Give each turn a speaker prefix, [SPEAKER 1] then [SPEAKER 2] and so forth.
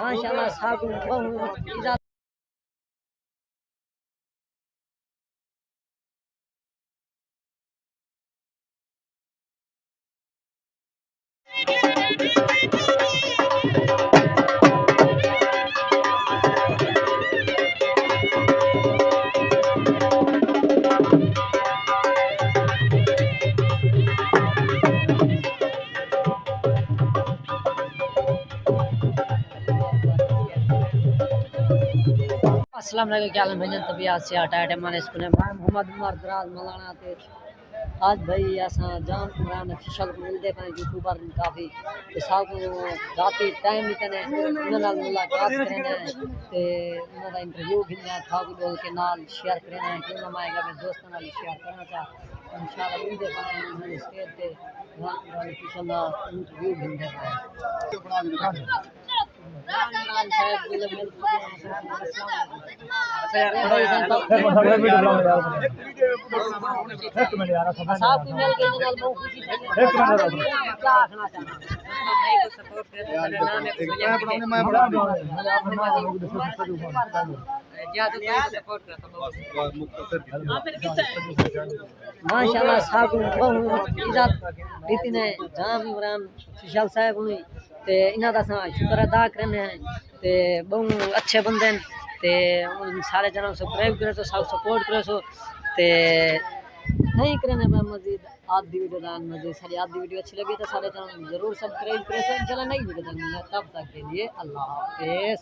[SPEAKER 1] माशाल्लाह साहब बहुत अस्सलाम वालेकुम क्या हाल है भाईजान तबीयत से हटाए हमारे स्कूल में मैं मोहम्मद उमर दराज मौलाना थे आज भाई असा जाम इमरान ऑफिशियल को मिलते हैं यूट्यूबर काफ़ी साहब को राती टाइम निकने उन्होंने मुलाकात करना है ते उन्होंने इंटरव्यू घिंदा था बोल के नाल शेयर करना है क्यों मैं अपने दोस्तों नाल शेयर करना चाह इंशाल्लाह मिलते हैं स्टेज पे ऑफिशियल इंटरव्यू घिंदे हैं माशाल्लाह साहब बहुत इज्जत रीति ने जाम इमरान ऑफिशियल साहब हुई ते इन्हां दा शुक्र अदा करने हैं ते बहुत अच्छे बंदे हैं ते सारे जना सब्सक्राइब करे तो सब सपोर्ट करे सो ते नहीं करने पर मजीद आधी वीडियो दान मजीद सारी आधी वीडियो अच्छी लगी तो सारे जना जरूर सब्सक्राइब करे सो इंशाल्लाह नई वीडियो तब तक के लिए अल्लाह हाफिज़।